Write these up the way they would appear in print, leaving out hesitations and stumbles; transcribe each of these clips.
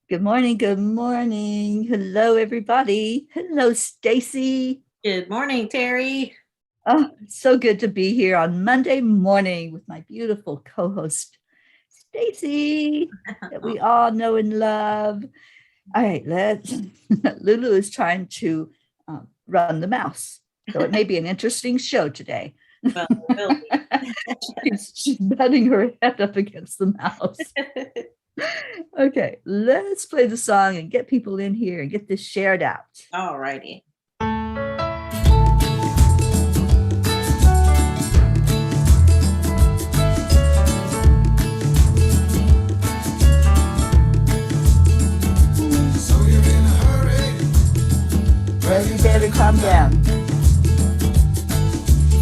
Good morning. Good morning. Hello, everybody. Hello, Stacy. Good morning, Teri. Oh, it's so good to be here on Monday morning with my beautiful co-host, Stacy, that we all know and love. All right, let's. Lulu is trying to run the mouse, so it may be an interesting show today. Well, it will She's batting her head up against the mouse. be. Okay, let's play the song and get people in here and get this shared out. All righty. So you're in a hurry. Well, you better calm down.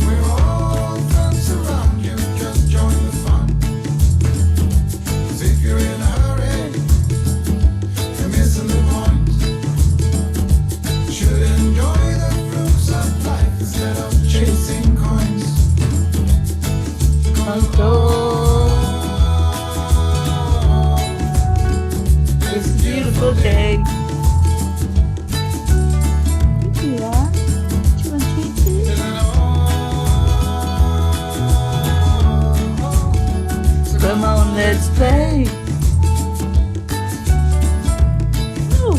We're all friends around you. Just join the fun. 'Cause if you're in a hurry, you're missing the point. Should enjoy the fruits of life instead of chasing coins. It's a beautiful day. Yeah. Do you want to take it? Come on, let's play. Woo.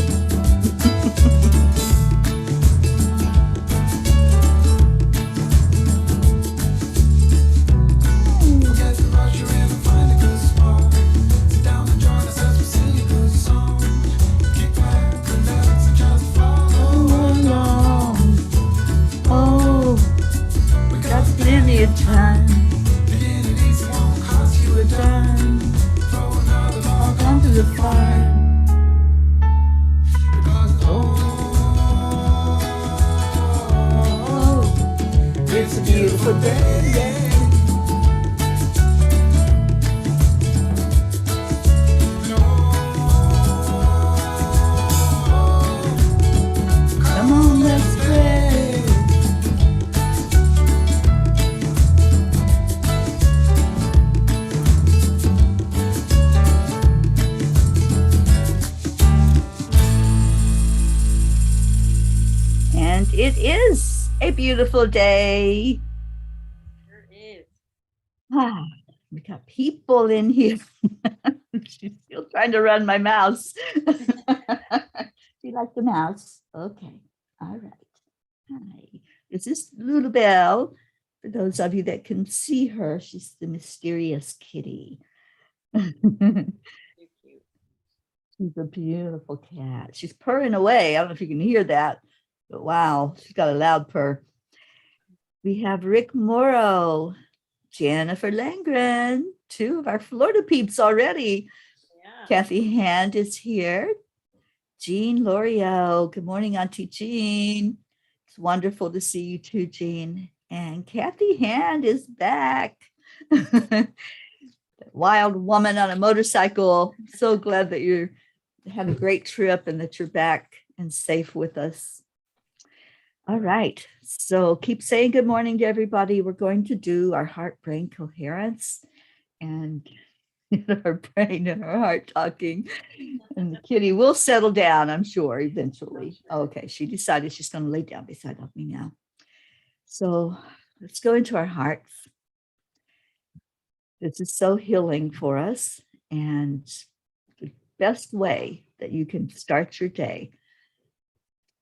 Forget the rush, you're in and find a good spot. Sit down and join us as we sing a good song. Kick back, relax, and just follow along. Oh, we got plenty of time. Beginning easy won't cost you a dime. Throw another log onto the fire. Because it's a beautiful day. Come on, let's play. And it is a beautiful day. Sure is. Ah, we got people in here. She's still trying to run my mouse. Do you like the mouse? Okay. All right. Hi. This is Lulu Bell. For those of you that can see her, she's the mysterious kitty. Too cute. She's a beautiful cat. She's purring away. I don't know if you can hear that, but wow, she's got a loud purr. We have Rick Morrow, Jennifer Langren, two of our Florida peeps already. Yeah. Kathy Hand is here. Jean L'Oreal. Good morning, Auntie Jean. It's wonderful to see you too, Jean. And Kathy Hand is back. Wild woman on a motorcycle. So glad that you had a great trip and that you're back and safe with us. All right. So keep saying good morning to everybody. We're going to do our heart brain coherence and our brain and our heart talking. And the kitty will settle down, I'm sure, eventually. Okay. She decided she's going to lay down beside of me now. So let's go into our hearts. This is so healing for us. And the best way that you can start your day.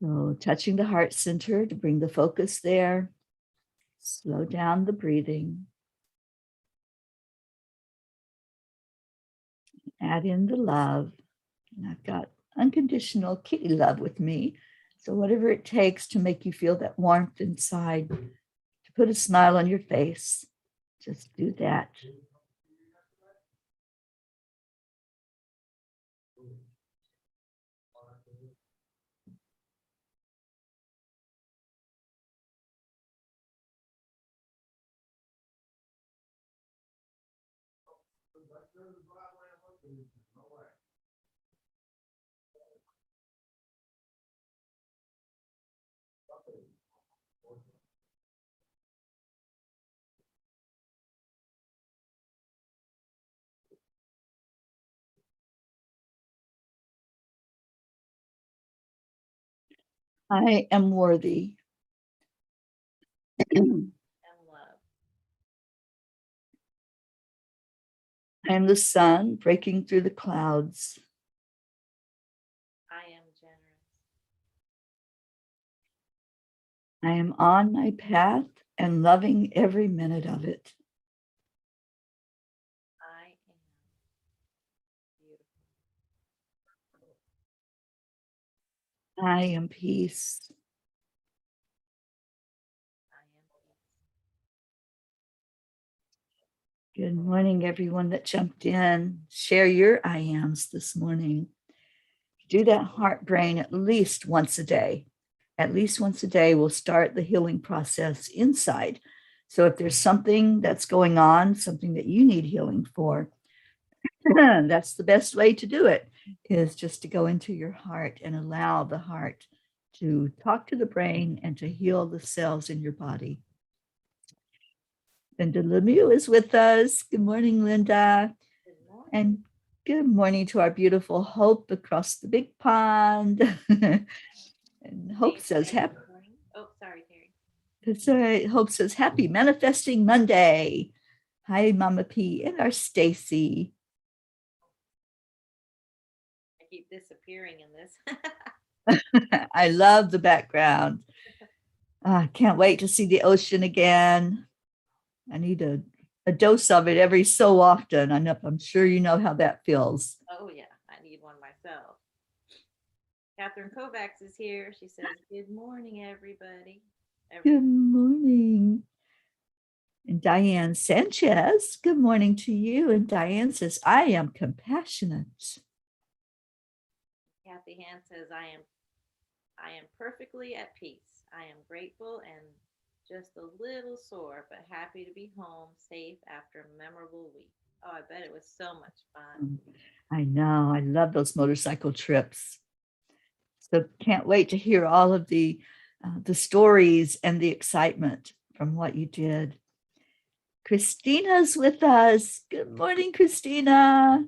So touching the heart center to bring the focus there. Slow down the breathing. Add in the love. And I've got unconditional kitty love with me. So whatever it takes to make you feel that warmth inside, to put a smile on your face, just do that. I am worthy. and love. I am the sun breaking through the clouds. I am generous. I am on my path and loving every minute of it. I am beautiful. I am peace. I am peace. Good morning, everyone that jumped in. Share your I ams this morning. Do that heart brain at least once a day. At least once a day will start the healing process inside. So if there's something that's going on, something that you need healing for, that's the best way to do it, is just to go into your heart and allow the heart to talk to the brain and to heal the cells in your body. Linda Lemieux is with us. Good morning, Linda. Good morning. And good morning to our beautiful Hope across the big pond. And Hope says happy. Oh, sorry, Terry. That's all right. Hope says happy manifesting Monday. Hi, Mama P and our Stacy. I keep disappearing in this. I love the background. I can't wait to see the ocean again. I need a dose of it every so often. I'm sure you know how that feels. Oh, yeah. I need one myself. Catherine Kovacs is here. She says, good morning, everybody. Good morning. And Diane Sanchez, good morning to you. And Diane says, I am compassionate. Kathy Han says, I am perfectly at peace. I am grateful and just a little sore, but happy to be home safe after a memorable week. Oh, I bet it was so much fun. I know. I love those motorcycle trips. So can't wait to hear all of the stories and the excitement from what you did. Christina's with us. Good morning, Christina.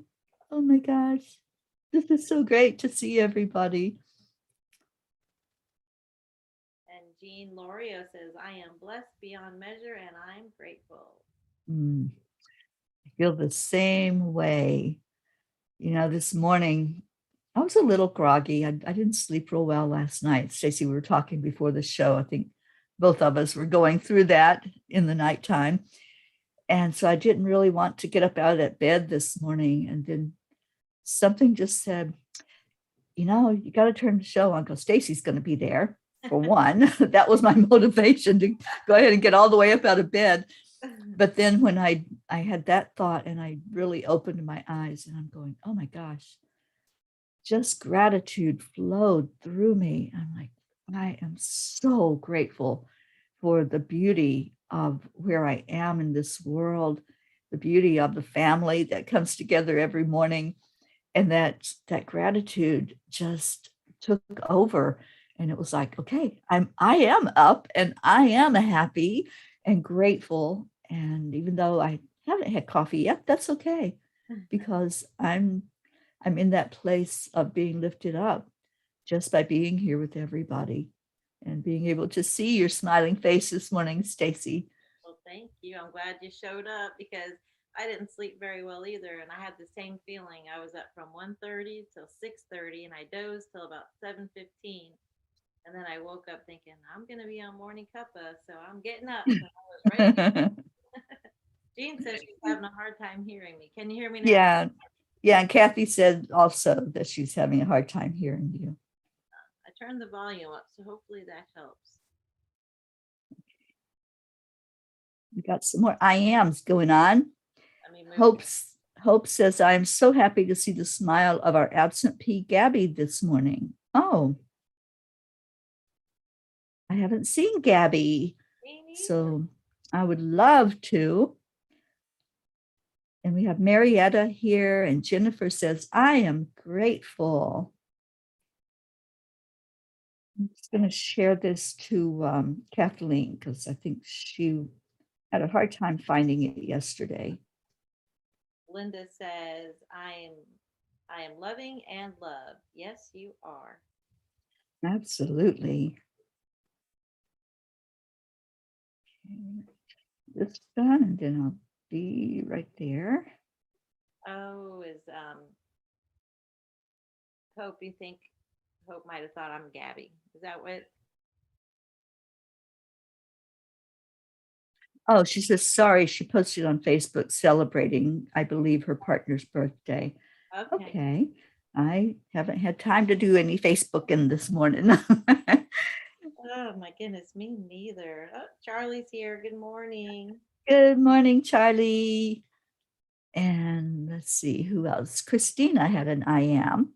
Oh my gosh. This is so great to see everybody. And Jean Lorio says, I am blessed beyond measure and I'm grateful. I feel the same way. You know, this morning I was a little groggy. I didn't sleep real well last night. Stacey, we were talking before the show. I think both of us were going through that in the nighttime. And so I didn't really want to get up out of that bed this morning. And then something just said, you know, you got to turn the show on because Stacey's going to be there for one. That was my motivation to go ahead and get all the way up out of bed. But then when I had that thought and I really opened my eyes and I'm going, oh my gosh, just gratitude flowed through me. I'm like, I am so grateful for the beauty of where I am in this world, the beauty of the family that comes together every morning. And that gratitude just took over. And it was like, okay, I am up and I am happy and grateful. And even though I haven't had coffee yet, that's okay, because I'm in that place of being lifted up just by being here with everybody and being able to see your smiling face this morning, Stacy. Well, thank you. I'm glad you showed up because I didn't sleep very well either. And I had the same feeling. I was up from 1:30 till 6:30 and I dozed till about 7:15. And then I woke up thinking, I'm going to be on Morning Cuppa. So I'm getting up. So I was ready. Jean says she's having a hard time hearing me. Can you hear me now? Yeah. Yeah. And Kathy said also that she's having a hard time hearing you. I turned the volume up. So hopefully that helps. We got some more I ams going on. Hope says, I'm so happy to see the smile of our absent P. Gabby this morning. Oh, I haven't seen Gabby, so I would love to. And we have Marietta here, and Jennifer says, I am grateful. I'm just going to share this to Kathleen because I think she had a hard time finding it yesterday. Linda says, I am loving and loved. Yes, you are. Absolutely. Okay, this done, and then I'll be right there. Oh, is Hope, you think Hope might have thought I'm Gabby. Is that what? Oh, she says, sorry, she posted on Facebook celebrating, I believe, her partner's birthday. Okay. Okay. I haven't had time to do any Facebooking this morning. Oh my goodness, me neither. Oh, Charlie's here. Good morning. Good morning, Charlie. And let's see who else. Christina had an I am.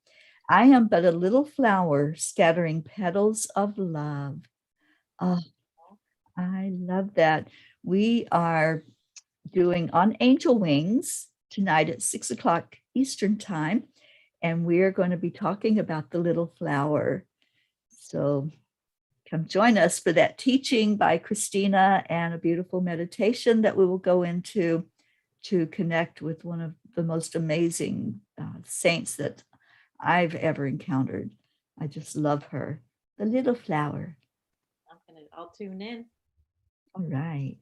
I am but a little flower scattering petals of love. Oh, I love that. We are doing On Angel Wings tonight at 6 o'clock Eastern Time. And we're going to be talking about the little flower. So come join us for that teaching by Christina and a beautiful meditation that we will go into to connect with one of the most amazing saints that I've ever encountered. I just love her. The little flower. I'll tune in. All right.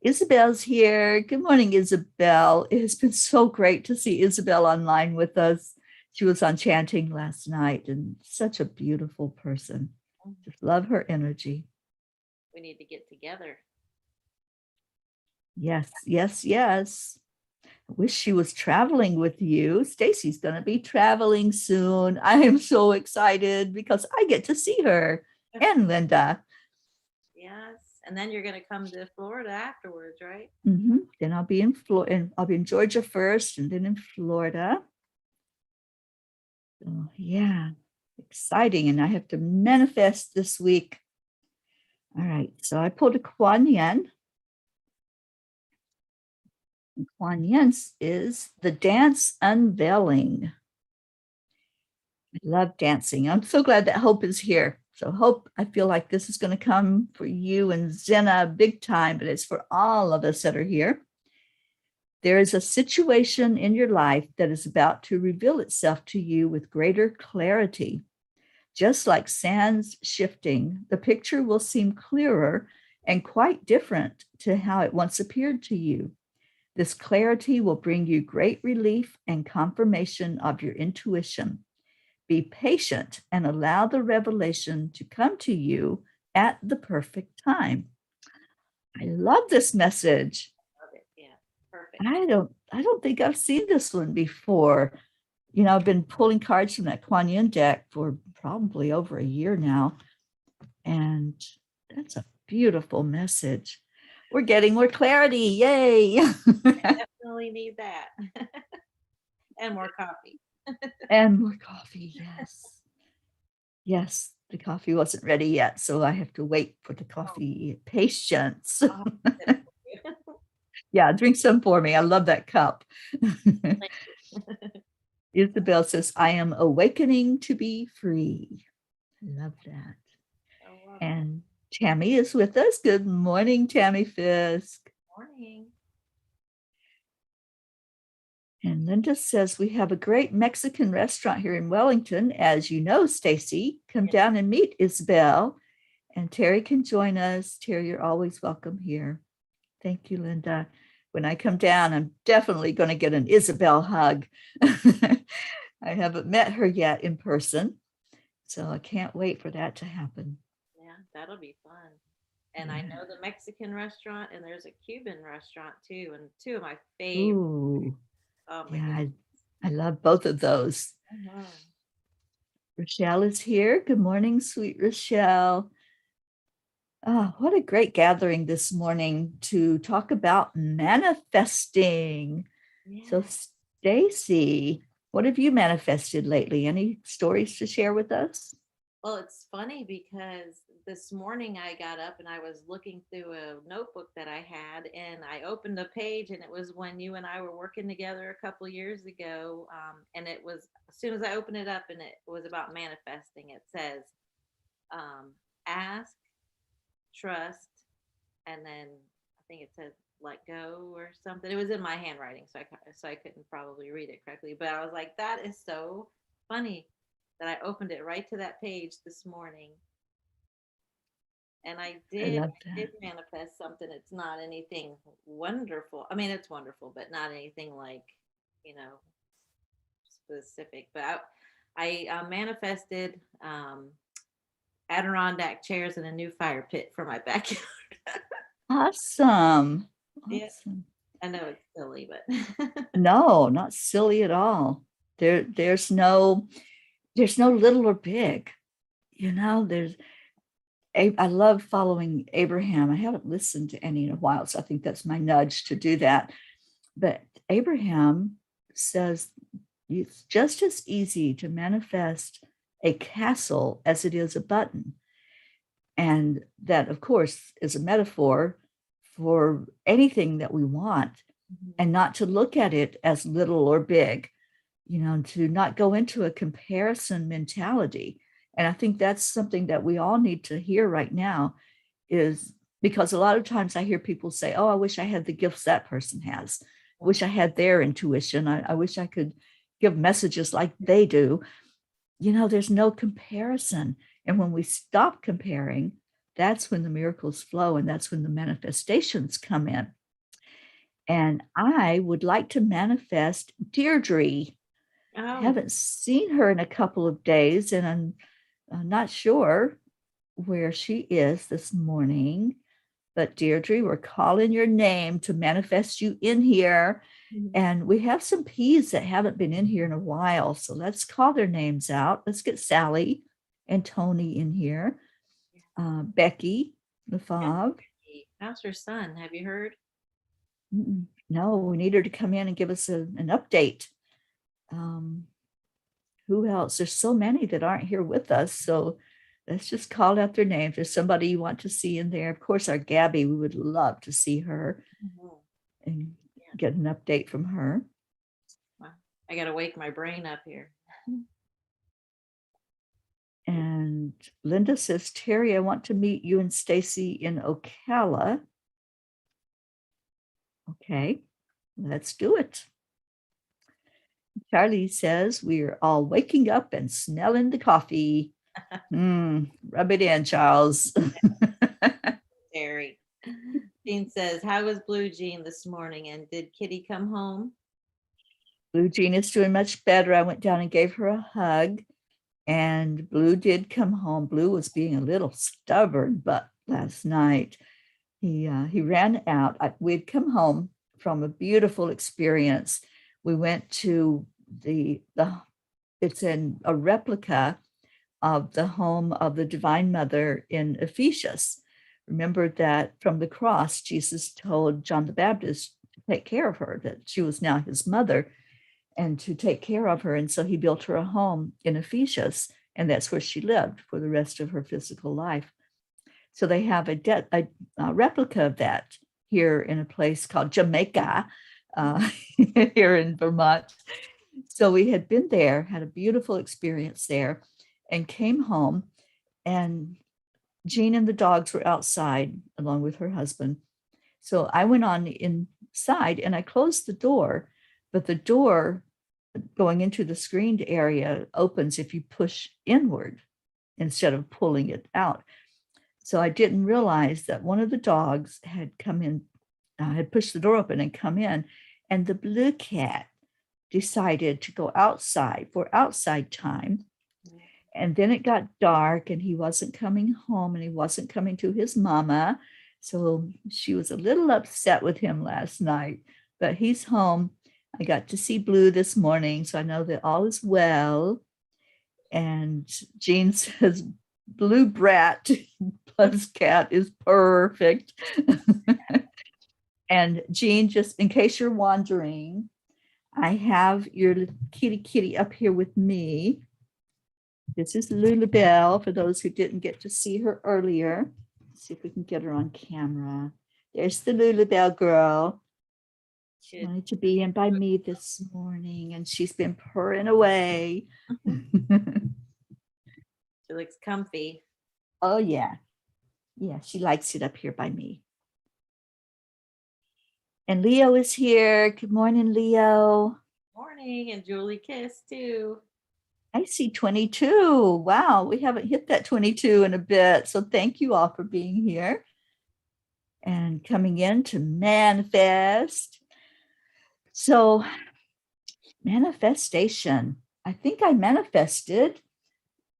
Isabel's here. Good morning, Isabel. It has been so great to see Isabel online with us. She was on chanting last night and such a beautiful person. Just love her energy. We need to get together. Yes, yes, yes. I wish she was traveling with you. Stacy's going to be traveling soon. I am so excited because I get to see her and Linda. Yes. And then you're going to come to Florida afterwards, right? Then I'll be in Florida. I'll be in Georgia first and then in Florida. So, yeah, exciting. And I have to manifest this week. All right. So I pulled a Kuan Yin. Kuan Yin is the dance unveiling. I love dancing. I'm so glad that Hope is here. So Hope, I feel like this is going to come for you and Zena big time, but it's for all of us that are here. There is a situation in your life that is about to reveal itself to you with greater clarity. Just like sands shifting, the picture will seem clearer and quite different to how it once appeared to you. This clarity will bring you great relief and confirmation of your intuition. Be patient and allow the revelation to come to you at the perfect time. I love this message. Love it. Yeah. Perfect. I don't think I've seen this one before. You know, I've been pulling cards from that Kuan Yin deck for probably over a year now. And that's a beautiful message. We're getting more clarity. Yay. Definitely need that. And more coffee. And more coffee. Yes. Yes. The coffee wasn't ready yet. So I have to wait for the coffee. Patience. Yeah. Drink some for me. I love that cup. Isabel says, I am awakening to be free. I love that. And Tammy is with us. Good morning, Tammy Fisk. Morning. And Linda says, we have a great Mexican restaurant here in Wellington. As you know, Stacy, come down and meet Isabel. And Teri can join us. Teri, you're always welcome here. Thank you, Linda. When I come down, I'm definitely going to get an Isabel hug. I haven't met her yet in person, so I can't wait for that to happen. Yeah, that'll be fun. And I know the Mexican restaurant, and there's a Cuban restaurant too, and two of my favorites. Ooh, Oh my yeah, goodness. I love both of those. Rochelle is here. Good morning, sweet Rochelle. Oh, what a great gathering this morning to talk about manifesting. Yeah. So, Stacy, what have you manifested lately? Any stories to share with us? Well, it's funny because this morning I got up and I was looking through a notebook that I had, and I opened a page, and it was when you and I were working together a couple of years ago. And it was, as soon as I opened it up, and it was about manifesting. It says, ask, trust, and then I think it said let go or something. It was in my handwriting, so I couldn't probably read it correctly. But I was like, that is so funny that I opened it right to that page this morning. And I I did, love I did that. manifest something. It's not anything wonderful. I mean, it's wonderful, but not anything like, you know, specific. But I manifested Adirondack chairs and a new fire pit for my backyard. Awesome. Yeah, Awesome. I know it's silly, but No, not silly at all. There's no little or big. You know, I love following Abraham. I haven't listened to any in a while, so I think that's my nudge to do that. But Abraham says it's just as easy to manifest a castle as it is a button. And that, of course, is a metaphor for anything that we want, and not to look at it as little or big, to not go into a comparison mentality. And I think that's something that we all need to hear right now, is because a lot of times I hear people say, oh, I wish I had the gifts that person has. I wish I had their intuition. I wish I could give messages like they do. There's no comparison. And when we stop comparing, that's when the miracles flow, and that's when the manifestations come in. And I would like to manifest Deirdre. I oh, haven't seen her in a couple of days, and I'm not sure where she is this morning. But Deirdre, we're calling your name to manifest you in here. And we have some P's that haven't been in here in a while. So let's call their names out. Let's get Sally and Tony in here. Becky LaFave. how's your son? Have you heard? No, we need her to come in and give us an update. Who else? There's so many that aren't here with us. So let's just call out their names. There's somebody you want to see in there. Of course, our Gabby, we would love to see her and get an update from her. Wow. I got to wake my brain up here. And Linda says, Teri, I want to meet you and Stacy in Ocala. Okay, let's do it. Charlie says, we're all waking up and smelling the coffee. Rub it in, Charles. Teri. Jean says, how was Blue Jean this morning? And did Kitty come home? Blue Jean is doing much better. I went down and gave her a hug, and Blue did come home. Blue was being a little stubborn, but last night he ran out. We'd come home from a beautiful experience. We went to it's in a replica of the home of the Divine Mother in Ephesus. Remember that from the cross, Jesus told John the Baptist to take care of her, that she was now his mother, and to take care of her. And so he built her a home in Ephesus, and that's where she lived for the rest of her physical life. So they have a replica of that here in a place called Jamaica, here in Vermont. So we had been there, had a beautiful experience there, and came home, and Jean and the dogs were outside along with her husband. So I went on inside and I closed the door, but the door going into the screened area opens if you push inward instead of pulling it out. So I didn't realize that one of the dogs had come in, had pushed the door open and come in, and the blue cat decided to go outside for outside time. And then it got dark and he wasn't coming home, and he wasn't coming to his mama. So she was a little upset with him last night, but he's home. I got to see Blue this morning, so I know that all is well. And Jean says, Blue brat plus cat is perfect. And Jean, just in case you're wondering, I have your kitty up here with me. This is Lulabelle, for those who didn't get to see her earlier. Let's see if we can get her on camera. There's the Lulabelle girl. She wanted to be in by me this morning, and she's been purring away. She looks comfy. Oh, yeah. Yeah, she likes it up here by me. And Leo is here. Good morning, Leo. Morning, and Julie Kiss too. I see 22. Wow, we haven't hit that 22 in a bit. So thank you all for being here and coming in to manifest. So, manifestation. I think I manifested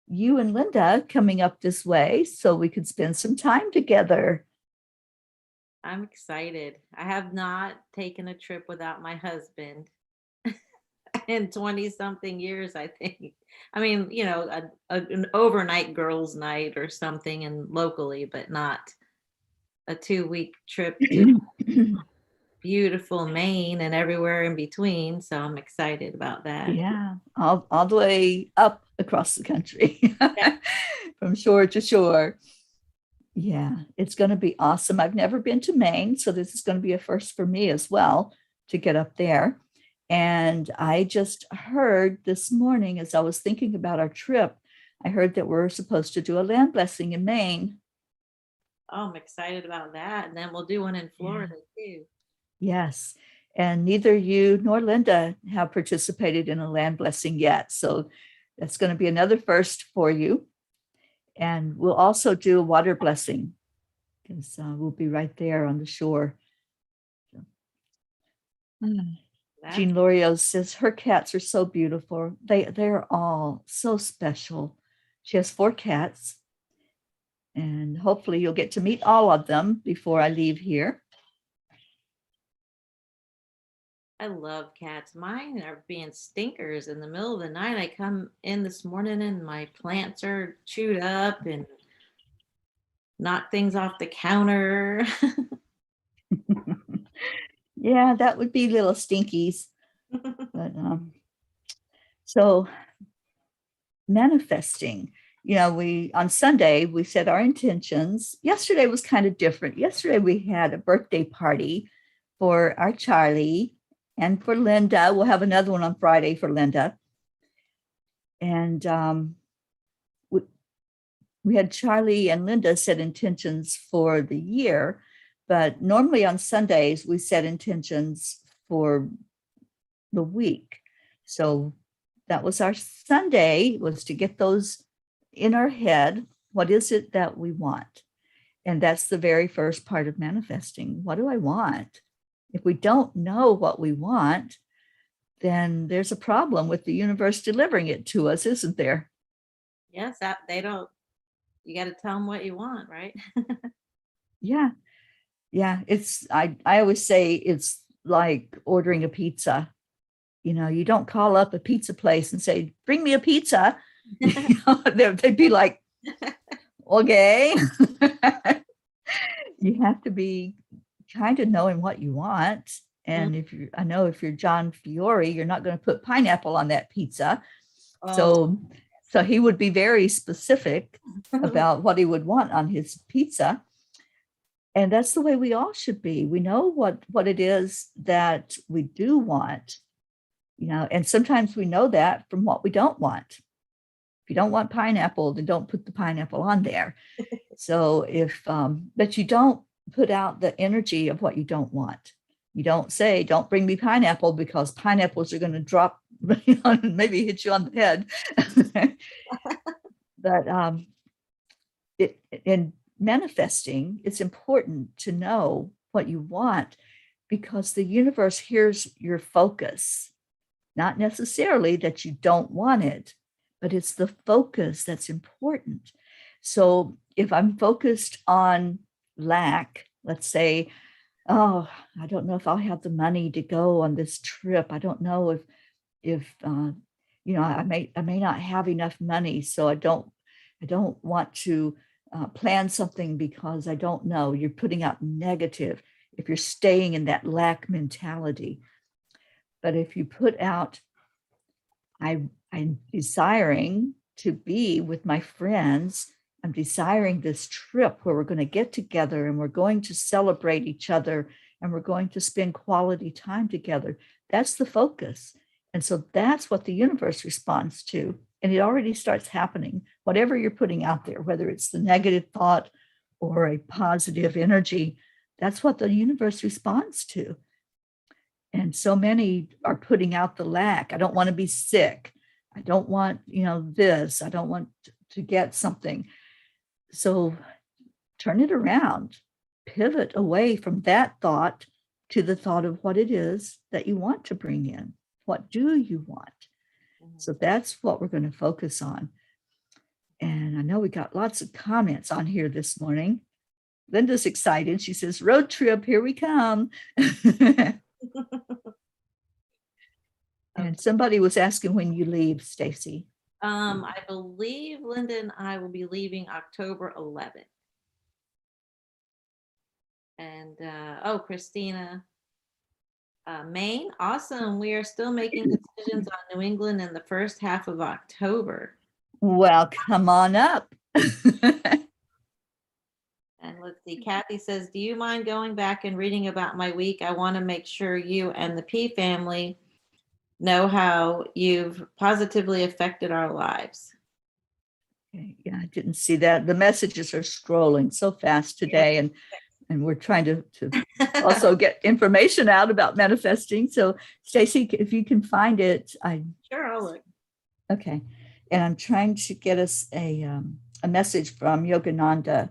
you and Linda coming up this way so we could spend some time together. I'm excited. I have not taken a trip without my husband in 20 something years, I think. I mean, an overnight girls' night or something and locally, but not a 2 week trip to beautiful Maine and everywhere in between. So I'm excited about that. Yeah, all the way up across the country Yeah. from shore to shore. Yeah, it's going to be awesome. I've never been to Maine, so this is going to be a first for me as well to get up there. And I just heard this morning as I was thinking about our trip, I heard that we're supposed to do a land blessing in Maine. Oh, I'm excited about that. And then we'll do one in Florida too. Yes. And neither you nor Linda have participated in a land blessing yet. So that's going to be another first for you. And we'll also do a water blessing because we'll be right there on the shore. Jean Lorio says her cats are so beautiful. They're all so special. She has 4 cats. And hopefully you'll get to meet all of them before I leave here. I love cats. Mine are being stinkers in the middle of the night. I come in this morning and my plants are chewed up and knock things off the counter. Yeah, that would be little stinkies. But so manifesting, we on Sunday we set our intentions. Yesterday was kind of different. Yesterday we had a birthday party for our Charlie and for Linda. We'll have another one on Friday for Linda. And we had Charlie and Linda set intentions for the year, but normally on Sundays we set intentions for the week. So that was our Sunday, was to get those in our head. What is it that we want? And that's the very first part of manifesting. What do I want? If we don't know what we want, then there's a problem with the universe delivering it to us, isn't there? Yes, they don't. You got to tell them what you want, right? Yeah. I always say it's like ordering a pizza. You don't call up a pizza place and say, bring me a pizza. They'd be like, okay. You have to be kind of knowing what you want. And I know if you're John Fiore, you're not going to put pineapple on that pizza. Oh. So he would be very specific about what he would want on his pizza. And that's the way we all should be. We know what it is that we do want, and sometimes we know that from what we don't want. If you don't want pineapple, then don't put the pineapple on there. So but you don't put out the energy of what you don't want. You don't say, don't bring me pineapple, because pineapples are going to drop and maybe hit you on the head. But in manifesting, it's important to know what you want, because the universe hears your focus. Not necessarily that you don't want it, but it's the focus that's important. So if I'm focused on lack, let's say, oh, I don't know if I'll have the money to go on this trip. I don't know if I may not have enough money, so I don't want to plan something because I don't know. You're putting out negative if you're staying in that lack mentality. But if you put out, I'm desiring to be with my friends, I'm desiring this trip where we're going to get together and we're going to celebrate each other and we're going to spend quality time together. That's the focus. And so that's what the universe responds to. And it already starts happening. Whatever you're putting out there, whether it's the negative thought or a positive energy, that's what the universe responds to. And so many are putting out the lack. I don't want to be sick. I don't want, this. I don't want to get something. So turn it around, pivot away from that thought to the thought of what it is that you want to bring in. What do you want? So that's what we're going to focus on. And I know we got lots of comments on here this morning. Linda's excited. She says, road trip, here we come. And somebody was asking when you leave, Stacy. I believe Linda and I will be leaving October 11th. And Christina, Maine, awesome. We are still making decisions on New England in the first half of October. Well, come on up. And let's see, Kathy says, do you mind going back and reading about my week? I want to make sure you and the P family know how you've positively affected our lives. Okay, yeah, I didn't see that. The messages are scrolling so fast today, and we're trying to also get information out about manifesting. So Stacy, if you can find it, Sure, I'll look. Okay. And I'm trying to get us a message from Yogananda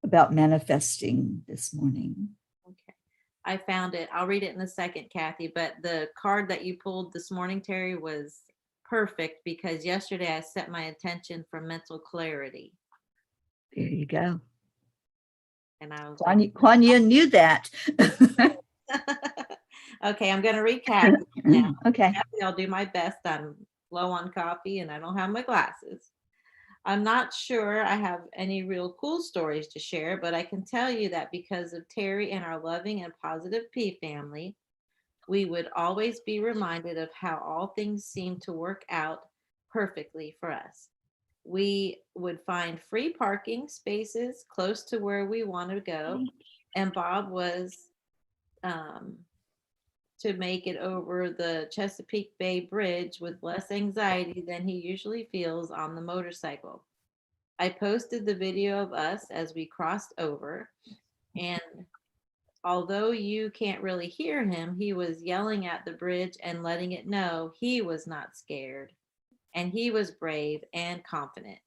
about manifesting this morning. Okay. I found it. I'll read it in a second, Kathy, but the card that you pulled this morning, Teri, was perfect because yesterday I set my intention for mental clarity. There you go. And I was Kuan Yin knew that. Okay, I'm going to read Kathy now. Okay. Kathy, I'll do my best. I'm low on coffee and I don't have my glasses. I'm not sure I have any real cool stories to share, but I can tell you that because of Teri and our loving and positive P family, we would always be reminded of how all things seem to work out perfectly for us. We would find free parking spaces close to where we want to go, and Bob was to make it over the Chesapeake Bay Bridge with less anxiety than he usually feels on the motorcycle. I posted the video of us as we crossed over, and although you can't really hear him, he was yelling at the bridge and letting it know he was not scared, and he was brave and confident.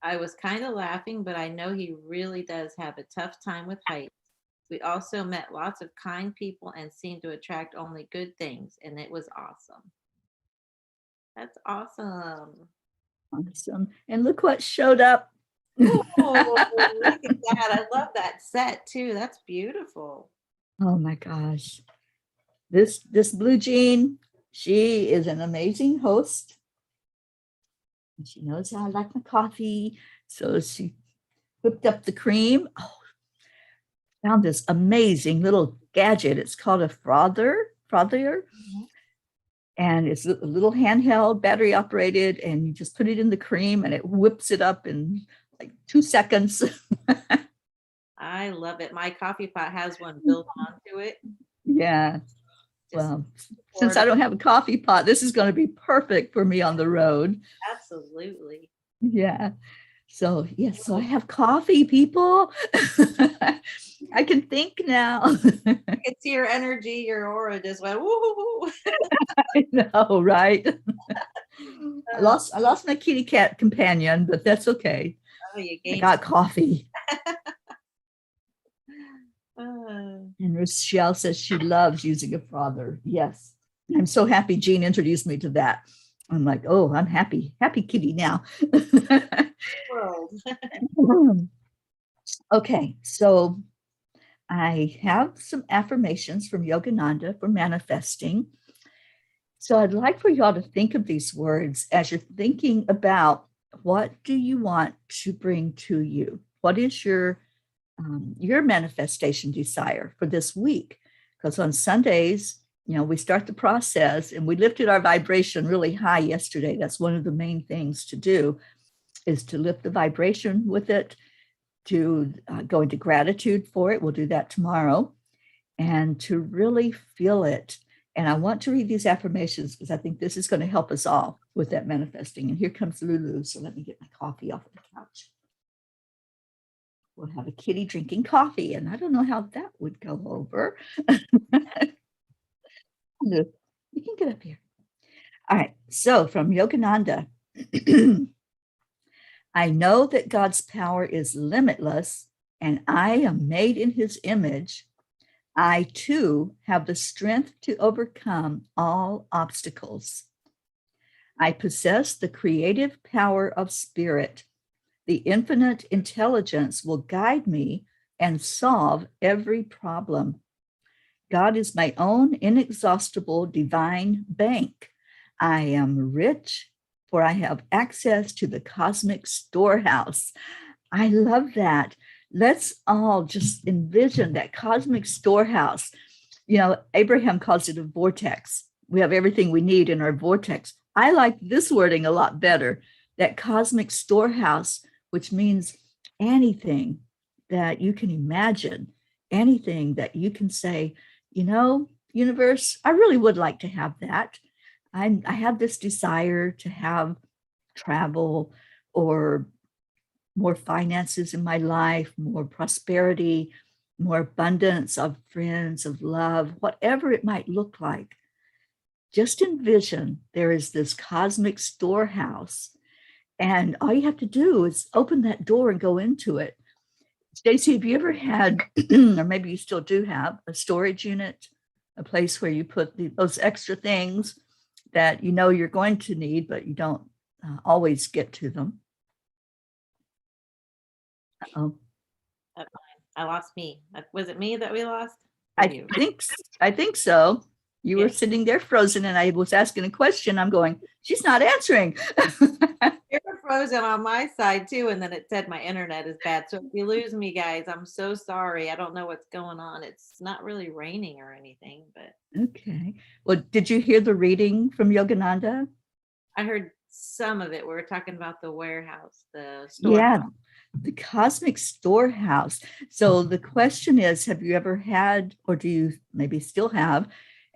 I was kind of laughing, but I know he really does have a tough time with heights. We also met lots of kind people and seemed to attract only good things, and it was awesome. That's awesome. Awesome. And look what showed up. Oh, look at that. I love that set too. That's beautiful. Oh my gosh. This Blue Jean, she is an amazing host. And she knows how I like my coffee. So she whipped up the cream. Oh, found this amazing little gadget. It's called a frother. Mm-hmm. And it's a little handheld, battery operated, and you just put it in the cream and it whips it up in like 2 seconds. I love it. My coffee pot has one built onto it. Yeah. Well, since I don't have a coffee pot, this is going to be perfect for me on the road. Absolutely. Yeah. So, yes, so I have coffee, people. I can think now. I can see your energy, your aura just went, woo. I know, right? I lost my kitty cat companion, but that's okay. Oh, I got coffee. And Rochelle says she loves using a frother. Yes. I'm so happy Jean introduced me to that. I'm like, oh, I'm happy kitty now. Okay, so I have some affirmations from Yogananda for manifesting. So I'd like for y'all to think of these words as you're thinking about what do you want to bring to you? What is your manifestation desire for this week? Because on Sundays, we start the process and we lifted our vibration really high yesterday. That's one of the main things to do is to lift the vibration with it, to go into gratitude for it. We'll do that tomorrow, and to really feel it. And I want to read these affirmations because I think this is going to help us all with that manifesting. And here comes Lulu. So let me get my coffee off of the couch. We'll have a kitty drinking coffee, and I don't know how that would go over. You can get up here. All right. So from Yogananda, I know that God's power is limitless and I am made in his image. I too have the strength to overcome all obstacles. I possess the creative power of spirit. The infinite intelligence will guide me and solve every problem. God is my own inexhaustible divine bank. I am rich, for I have access to the cosmic storehouse. I love that. Let's all just envision that cosmic storehouse. You know, Abraham calls it a vortex. We have everything we need in our vortex. I like this wording a lot better, that cosmic storehouse, which means anything that you can imagine, anything that you can say, you know, universe, I really would like to have that. I have this desire to have travel or more finances in my life, more prosperity, more abundance of friends, of love, whatever it might look like. Just envision there is this cosmic storehouse, and all you have to do is open that door and go into it. Stacey, have you ever had, or maybe you still do have, a storage unit, a place where you put those extra things that you know you're going to need, but you don't always get to them? Uh-oh. I lost me. Was it me that we lost? Or I you? think so. You were Yeah. sitting there frozen, and I was asking a question. I'm going, she's not answering. You were frozen on my side too, and then it said my internet is bad. So if you lose me, guys, I'm so sorry. I don't know what's going on. It's not really raining or anything, but Okay. Well, did you hear the reading from Yogananda? I heard some of it. We were talking about the warehouse, the Yeah, storehouse. the cosmic storehouse. So the question is, have you ever had, or do you maybe still have,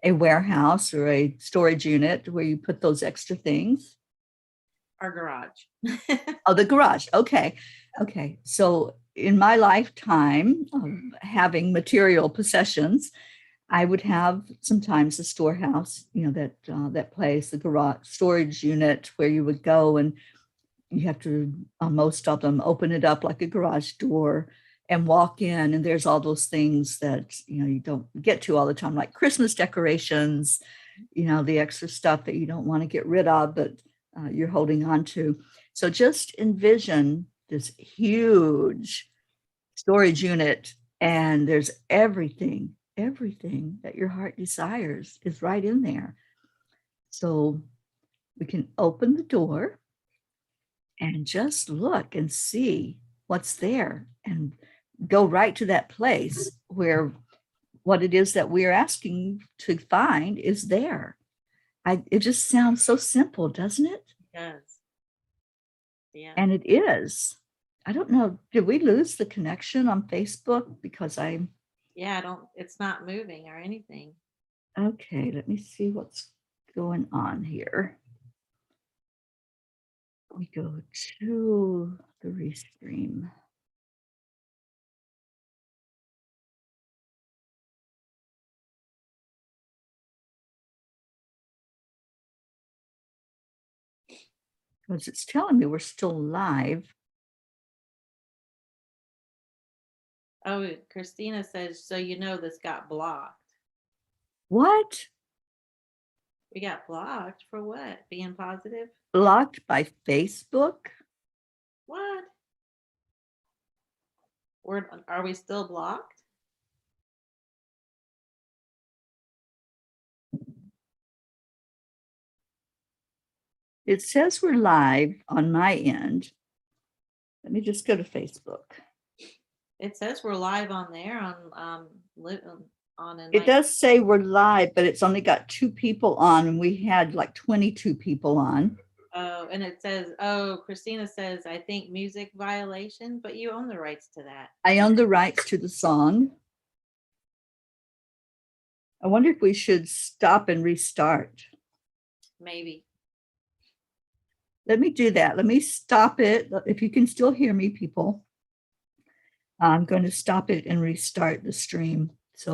a warehouse or a storage unit where you put those extra things? Our garage. Oh, the garage. Okay. Okay. So in my lifetime of having material possessions, I would have sometimes a storehouse, you know, that place, the garage storage unit where you would go and you have to, on most of them, open it up like a garage door and walk in. And there's all those things that, you know, you don't get to all the time, like Christmas decorations, you know, the extra stuff that you don't want to get rid of, but you're holding on to. So just envision this huge storage unit, and there's everything that your heart desires is right in there. So we can open the door and just look and see what's there and go right to that place where what it is that we're asking to find is there. It just sounds so simple, doesn't it? It does. Yeah. And it is. I don't know. Did we lose the connection on Facebook? Because Yeah, it's not moving or anything. okay, let me see what's going on here. We go to the restream. Because it's telling me we're still live. Oh, Christina says, so you know this got blocked. What? We got blocked for what? Being positive? Blocked by Facebook? What? Are we still blocked? It says we're live on my end. Let me just go to Facebook. It says we're live on there on It does say we're live, but it's only got 2 people on, and we had like 22 people on. Oh, and it says, oh, Christina says, I think music violation, but you own the rights to that. I own the rights to the song. I wonder if we should stop and restart. Maybe. Let me do that. Let me stop it. If you can still hear me, people, I'm going to stop it and restart the stream.